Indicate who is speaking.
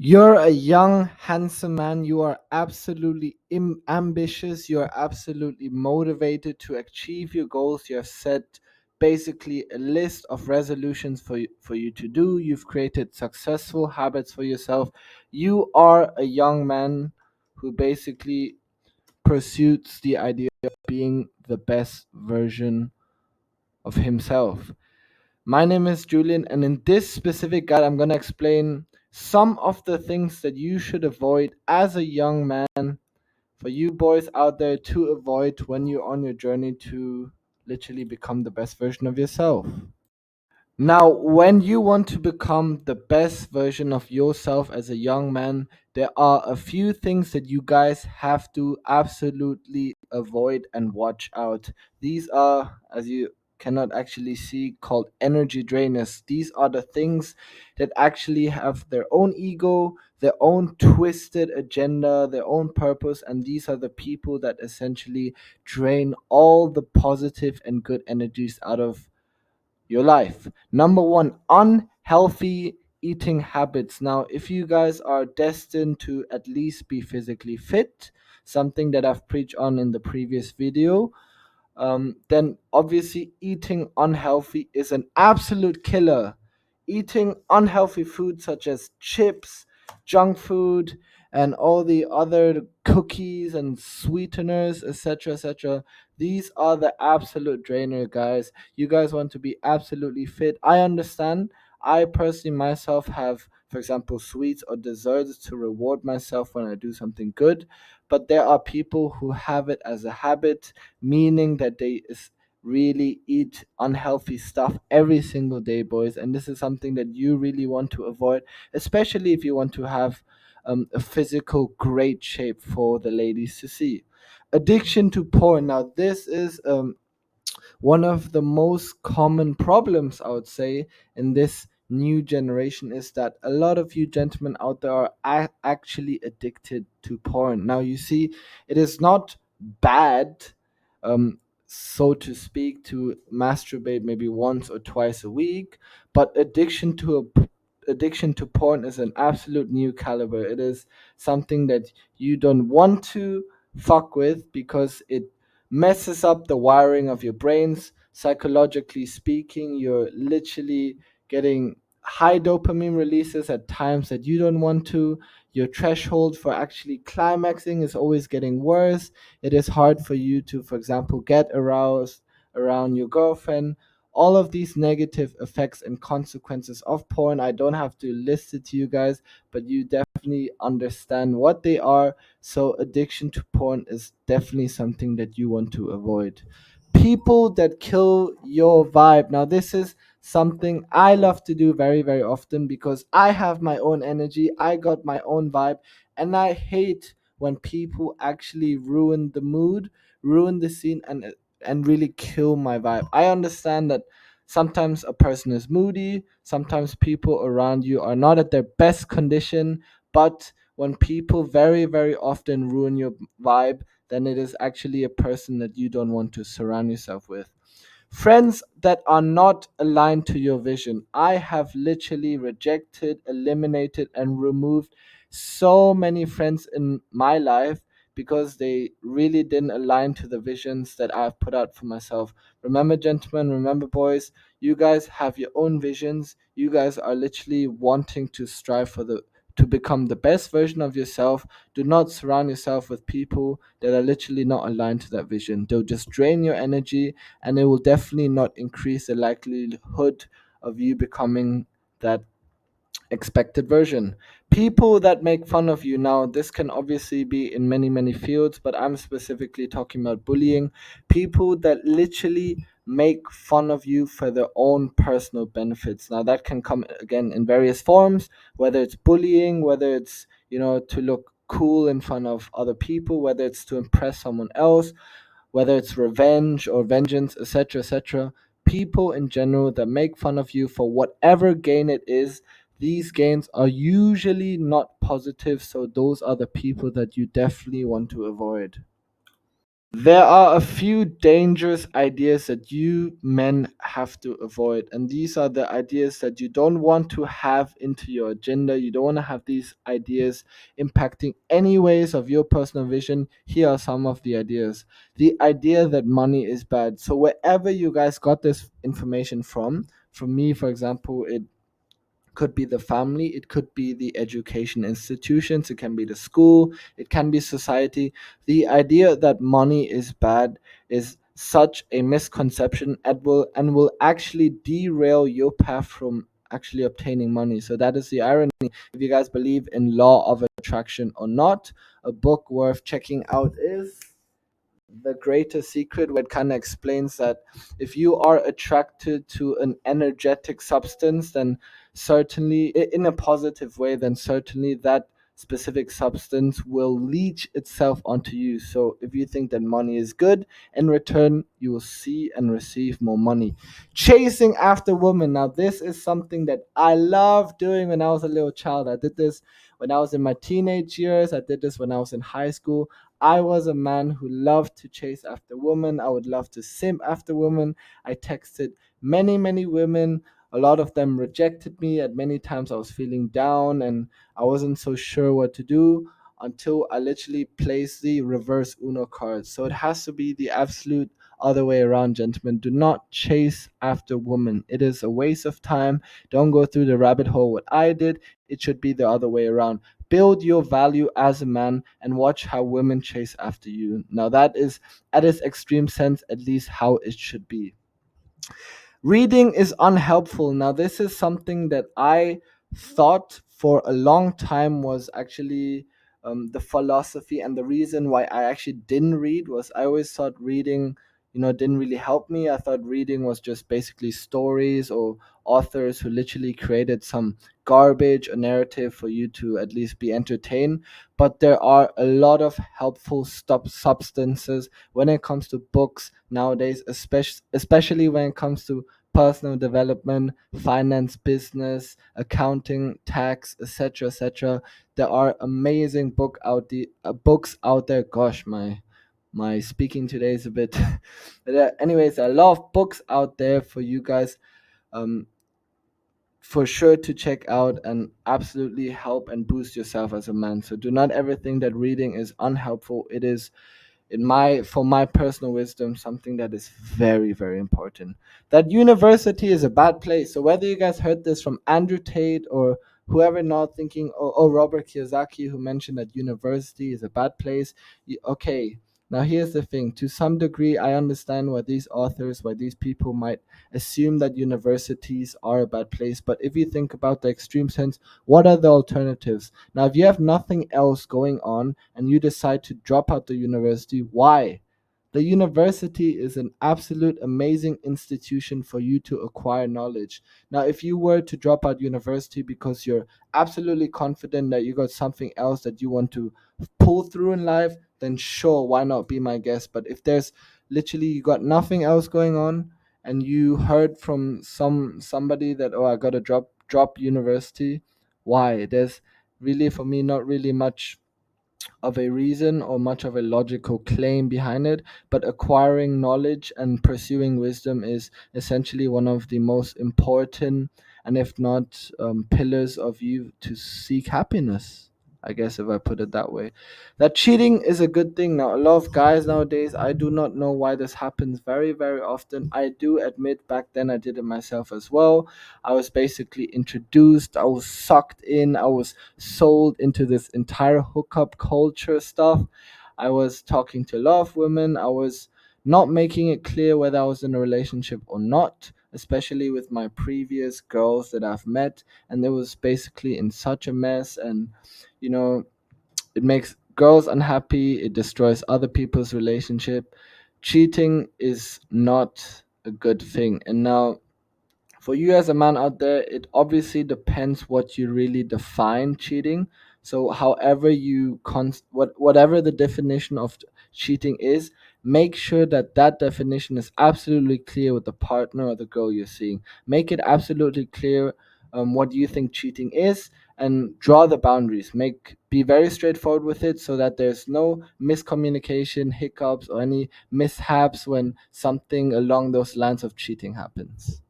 Speaker 1: You're a young, handsome man. You are absolutely ambitious. You are absolutely motivated to achieve your goals. You have set basically a list of resolutions for you to do. You've created successful habits for yourself. You are a young man who basically pursues the idea of being the best version of himself. My name is Julian, and in this specific guide, I'm going to explain some of the things that you should avoid as a young man for you boys out there to avoid when you're on your journey to literally become the best version of yourself. Now, when you want to become the best version of yourself as a young man, there are a few things that you guys have to absolutely avoid and watch out. These are, as you cannot actually see, called energy drainers. These are the things that actually have their own ego, their own twisted agenda, their own purpose, and these are the people that essentially drain all the positive and good energies out of your life. Number one, unhealthy eating habits. Now, if you guys are destined to at least be physically fit, something that I've preached on in the previous video, then obviously eating unhealthy is an absolute killer. Eating unhealthy food such as chips, junk food, and all the other cookies and sweeteners, etc., etc. These are the absolute drainer, guys. You guys want to be absolutely fit. I understand. I personally myself have, for example, sweets or desserts to reward myself when I do something good. But there are people who have it as a habit, meaning that they really eat unhealthy stuff every single day, boys. And this is something that you really want to avoid, especially if you want to have a physical great shape for the ladies to see. Addiction to porn. Now, this is one of the most common problems, I would say, in this new generation is that a lot of you gentlemen out there are actually addicted to porn. Now, you see, it is not bad, um, so to speak, to masturbate maybe once or twice a week, but addiction to porn is an absolute new caliber. It is something that you don't want to fuck with because it messes up the wiring of your brains. Psychologically speaking, you're literally getting high dopamine releases at times that you don't want to. Your threshold for actually climaxing is always getting worse. It is hard for you to, for example, get aroused around your girlfriend. All of these negative effects and consequences of porn, I don't have to list it to you guys, but you definitely understand what they are. So, addiction to porn is definitely something that you want to avoid. People that kill your vibe. Now, this is something I love to do very, very often because I have my own energy, I got my own vibe, and I hate when people actually ruin the mood, ruin the scene, and really kill my vibe. I understand that sometimes a person is moody, sometimes people around you are not at their best condition, but when people very, very often ruin your vibe, then it is actually a person that you don't want to surround yourself with. Friends that are not aligned to your vision. I have literally rejected, eliminated, and removed so many friends in my life because they really didn't align to the visions that I've put out for myself. Remember, gentlemen, remember, boys, you guys have your own visions. You guys are literally wanting to strive for the to become the best version of yourself. Do not surround yourself with people that are literally not aligned to that vision. They'll just drain your energy, and it will definitely not increase the likelihood of you becoming that expected version. People that make fun of you. Now, this can obviously be in many, many fields, but I'm specifically talking about bullying. People that literally make fun of you for their own personal benefits. Now, that can come again in various forms, whether it's bullying, whether it's, to look cool in front of other people, whether it's to impress someone else, whether it's revenge or vengeance, etc., etc. People in general that make fun of you for whatever gain it is, these gains are usually not positive, so those are the people that you definitely want to avoid. There are a few dangerous ideas that you men have to avoid, and these are the ideas that you don't want to have into your agenda. You don't want to have these ideas impacting any ways of your personal vision. Here are some of the ideas. The idea that money is bad. So, wherever you guys got this information from me, for example, it could be the family, it could be the education institutions, it can be the school, it can be society. The idea that money is bad is such a misconception and will actually derail your path from actually obtaining money. So that is the irony. If you guys believe in law of attraction or not, a book worth checking out is The Greater Secret, where it kind of explains that if you are attracted to an energetic substance, then certainly, in a positive way, then certainly that specific substance will leech itself onto you. So if you think that money is good, in return, you will see and receive more money. Chasing after women. Now, this is something that I love doing when I was a little child. I did this when I was in my teenage years. I did this when I was in high school. I was a man who loved to chase after women. I would love to simp after women. I texted many, many women. A lot of them rejected me. At many times, I was feeling down and I wasn't so sure what to do until I literally placed the reverse Uno card. So it has to be the absolute other way around, gentlemen. Do not chase after women. It is a waste of time. Don't go through the rabbit hole what I did. It should be the other way around. Build your value as a man and watch how women chase after you. Now that is, at its extreme sense, at least how it should be. Reading is unhelpful. Now, this is something that I thought for a long time was actually the philosophy, and the reason why I actually didn't read was I always thought reading, didn't really help me. I thought reading was just basically stories or authors who literally created some garbage, a narrative for you to at least be entertained. But there are a lot of helpful substances when it comes to books nowadays, especially when it comes to personal development, finance, business, accounting, tax, etc., etc. There are amazing books out there. Gosh, my speaking today is a bit. But, anyways, there are a lot of books out there for you guys. Um, for sure to check out and absolutely help and boost yourself as a man. So do not ever think that reading is unhelpful. It is, in my for my personal wisdom, something that is very, very important. That university is a bad place. So whether you guys heard this from Andrew Tate or whoever, not thinking, oh, Robert Kiyosaki, who mentioned that university is a bad place, okay, now here's the thing. To some degree, I understand why these authors, why these people might assume that universities are a bad place. But if you think about the extreme sense, what are the alternatives? Now, if you have nothing else going on and you decide to drop out the university, why? The university is an absolute amazing institution for you to acquire knowledge. Now, if you were to drop out university because you're absolutely confident that you got something else that you want to pull through in life, then sure, why not be my guest? But if there's literally you got nothing else going on and you heard from somebody that, oh, I got to drop university, why? There's really, for me, not really much of a reason or much of a logical claim behind it, but acquiring knowledge and pursuing wisdom is essentially one of the most important, and if not pillars of you to seek happiness. I guess if I put it that way, that cheating is a good thing. Now, a lot of guys nowadays, I do not know why this happens very, very often. I do admit back then I did it myself as well. I was basically introduced, I was sucked in, I was sold into this entire hookup culture stuff. I was talking to a lot of women. I was not making it clear whether I was in a relationship or not, especially with my previous girls that I've met. And it was basically in such a mess. And, you know, it makes girls unhappy, it destroys other people's relationship. Cheating is not a good thing. And now, for you as a man out there, it obviously depends what you really define cheating. So, however whatever the definition of cheating is, make sure that that definition is absolutely clear with the partner or the girl you're seeing. Make it absolutely clear what you think cheating is, and draw the boundaries. Be very straightforward with it so that there's no miscommunication, hiccups, or any mishaps when something along those lines of cheating happens.